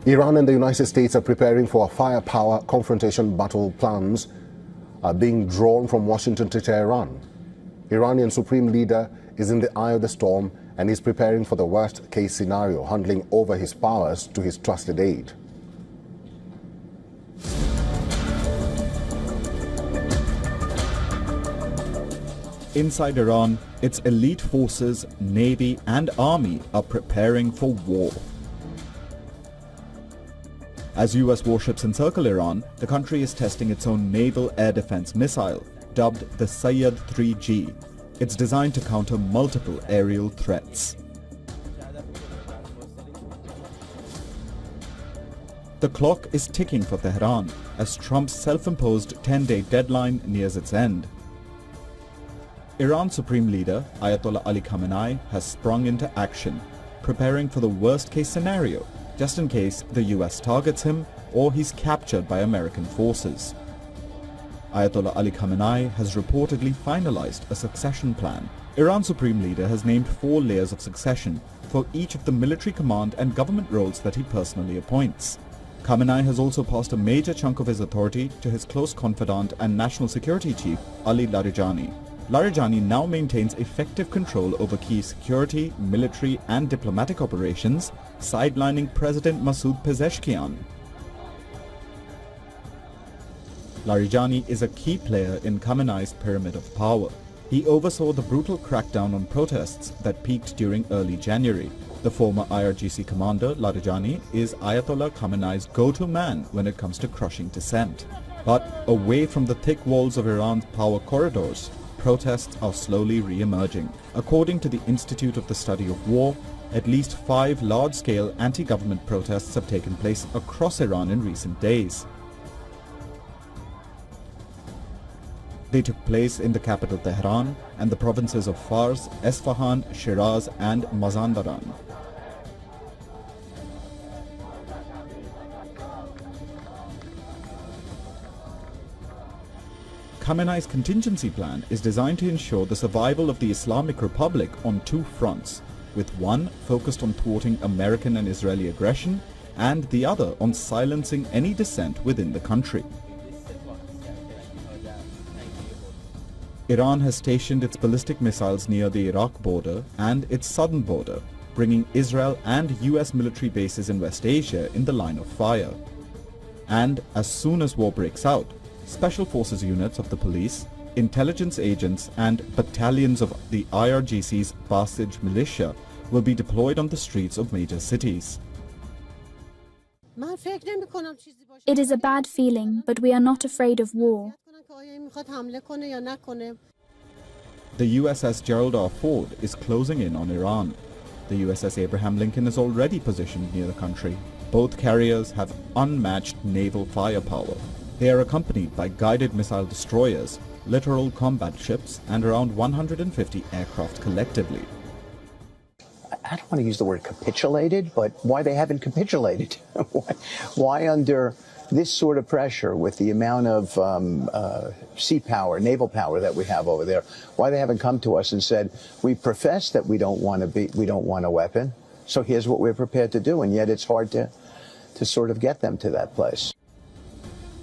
Iran and the United States are preparing for a firepower confrontation battle. Plans are being drawn from Washington to Tehran. Iranian supreme leader is in the eye of the storm and is preparing for the worst case scenario, handing over his powers to his trusted aide. Inside Iran, its elite forces, navy and army are preparing for war. As US warships encircle Iran, the country is testing its own naval air defense missile, dubbed the Sayyad 3G. It's designed to counter multiple aerial threats. The clock is ticking for Tehran as Trump's self-imposed 10-day deadline nears its end. Iran's supreme leader, Ayatollah Ali Khamenei, has sprung into action, preparing for the worst-case scenario, just in case the US targets him or he's captured by American forces. Ayatollah Ali Khamenei has reportedly finalized a succession plan. Iran's supreme leader has named 4 layers of succession for each of the military command and government roles that he personally appoints. Khamenei has also passed a major chunk of his authority to his close confidant and national security chief, Ali Larijani. Larijani now maintains effective control over key security, military and diplomatic operations, sidelining President Masoud Pezeshkian. Larijani is a key player in Khamenei's pyramid of power. He oversaw the brutal crackdown on protests that peaked during early January. The former IRGC commander, Larijani, is Ayatollah Khamenei's go-to man when it comes to crushing dissent. But away from the thick walls of Iran's power corridors, protests are slowly re-emerging. According to the Institute of the Study of War, at least 5 large-scale anti-government protests have taken place across Iran in recent days. They took place in the capital Tehran and the provinces of Fars, Esfahan, Shiraz and Mazandaran. Khamenei's contingency plan is designed to ensure the survival of the Islamic Republic on 2 fronts, with one focused on thwarting American and Israeli aggression and the other on silencing any dissent within the country. Iran has stationed its ballistic missiles near the Iraq border and its southern border, bringing Israel and US military bases in West Asia in the line of fire. And as soon as war breaks out, special forces units of the police, intelligence agents and battalions of the IRGC's Basij militia will be deployed on the streets of major cities. It is a bad feeling, but we are not afraid of war. The USS Gerald R. Ford is closing in on Iran. The USS Abraham Lincoln is already positioned near the country. Both carriers have unmatched naval firepower. They are accompanied by guided missile destroyers, littoral combat ships, and around 150 aircraft collectively. I don't want to use the word capitulated, but why they haven't capitulated? Why under this sort of pressure with the amount of sea power, naval power that we have over there, why they haven't come to us and said, we profess that we don't want a weapon, so here's what we're prepared to do, and yet it's hard to sort of get them to that place.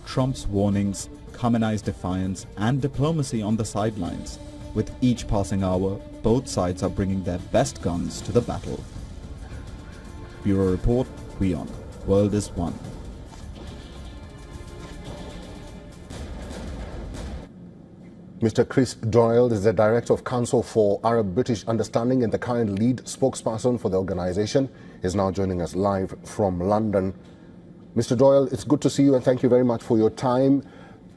Trump's warnings, Khamenei's defiance, and diplomacy on the sidelines. With each passing hour, both sides are bringing their best guns to the battle. Bureau Report, WION. World is One. Mr. Chris Doyle is the Director of Council for Arab-British Understanding and the current lead spokesperson for the organization. He is now joining us live from London. Mr. Doyle, it's good to see you and thank you very much for your time.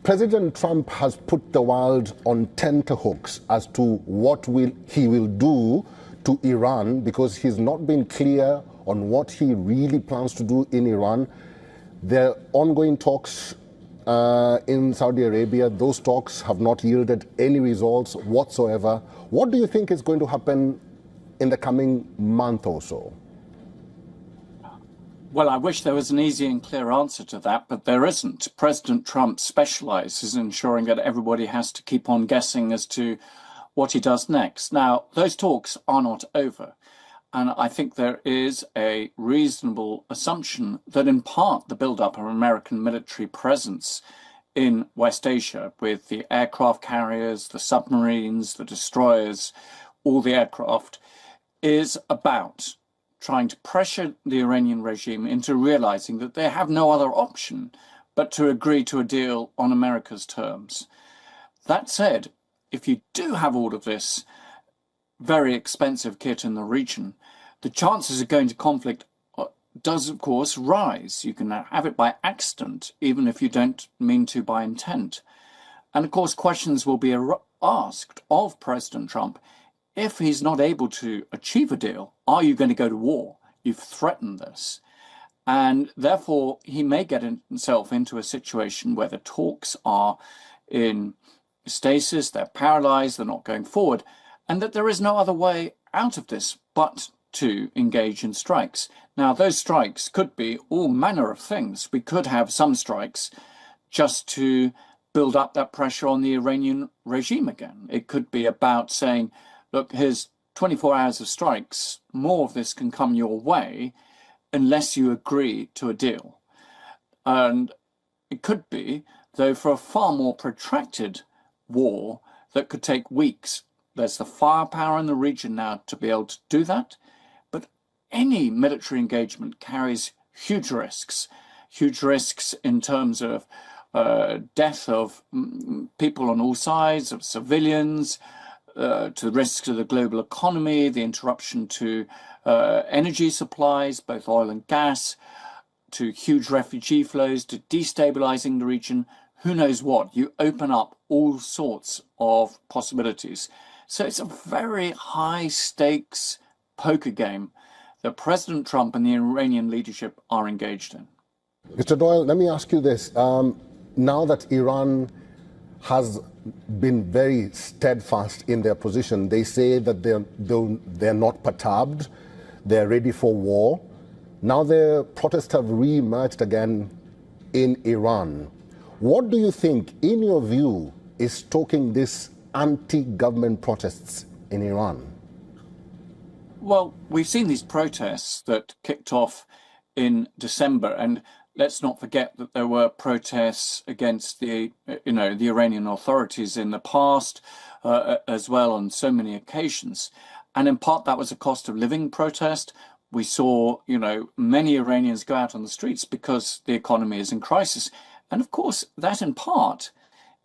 President Trump has put the world on tenterhooks as to what he will do to Iran because he's not been clear on what he really plans to do in Iran. There are ongoing talks in Saudi Arabia. Those talks have not yielded any results whatsoever. What do you think is going to happen in the coming month or so? Well, I wish there was an easy and clear answer to that, but there isn't. President Trump specializes in ensuring that everybody has to keep on guessing as to what he does next. Now, those talks are not over. and I think there is a reasonable assumption that in part the build-up of American military presence in West Asia, with the aircraft carriers, the submarines, the destroyers, all the aircraft, is about trying to pressure the Iranian regime into realizing that they have no other option but to agree to a deal on America's terms. That said, if you do have all of this very expensive kit in the region, the chances of going to conflict does, of course, rise. You can have it by accident, even if you don't mean to by intent. And, of course, questions will be asked of President Trump. If he's not able to achieve a deal, are you going to go to war? You've threatened this. And therefore, he may get himself into a situation where the talks are in stasis, they're paralyzed, they're not going forward, and that there is no other way out of this but to engage in strikes. Now, those strikes could be all manner of things. We could have some strikes just to build up that pressure on the Iranian regime again. It could be about saying, look, here's 24 hours of strikes, more of this can come your way unless you agree to a deal. And it could be, though, for a far more protracted war that could take weeks. There's the firepower in the region now to be able to do that. But any military engagement carries huge risks in terms of death of people on all sides, of civilians, to the risks to the global economy, the interruption to energy supplies, both oil and gas, to huge refugee flows, to destabilizing the region. Who knows what? You open up all sorts of possibilities. So it's a very high stakes poker game that President Trump and the Iranian leadership are engaged in. Mr. Doyle, let me ask you this. Now that Iran has been very steadfast in their position, they say that they're not perturbed, they're ready for war. Now the protests have re-emerged again in Iran. What do you think, in your view, is stoking these anti-government protests in Iran? Well, we've seen these protests that kicked off in December, and let's not forget that there were protests against the Iranian authorities in the past as well on so many occasions. And in part, that was a cost of living protest. We saw, many Iranians go out on the streets because the economy is in crisis. And of course, that in part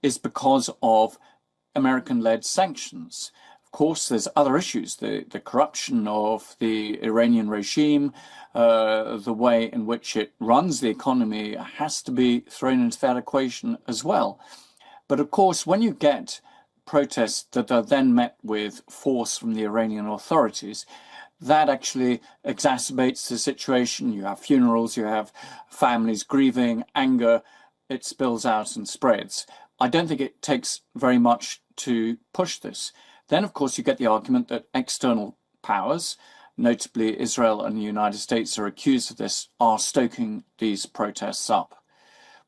is because of American-led sanctions. Of course, there's other issues, the corruption of the Iranian regime, the way in which it runs the economy has to be thrown into that equation as well. But of course, when you get protests that are then met with force from the Iranian authorities, that actually exacerbates the situation. You have funerals, you have families grieving, anger, it spills out and spreads. I don't think it takes very much to push this. Then, of course, you get the argument that external powers, notably Israel and the United States, are accused of this, are stoking these protests up.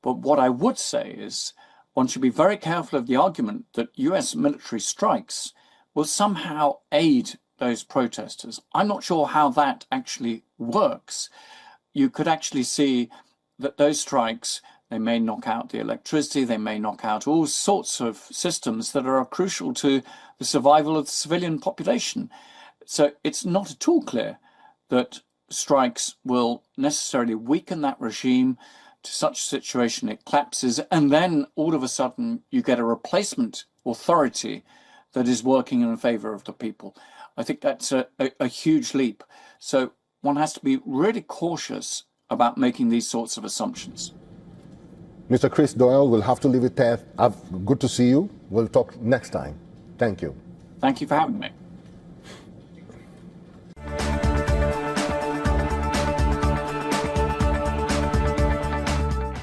But what I would say is one should be very careful of the argument that US military strikes will somehow aid those protesters. I'm not sure how that actually works. You could actually see that those strikes, they may knock out the electricity, they may knock out all sorts of systems that are crucial to the survival of the civilian population. So it's not at all clear that strikes will necessarily weaken that regime to such a situation it collapses, and then all of a sudden you get a replacement authority that is working in favor of the people. I think that's a huge leap. So one has to be really cautious about making these sorts of assumptions. Mr. Chris Doyle, we'll have to leave it there. Good to see you. We'll talk next time. Thank you. Thank you for having me.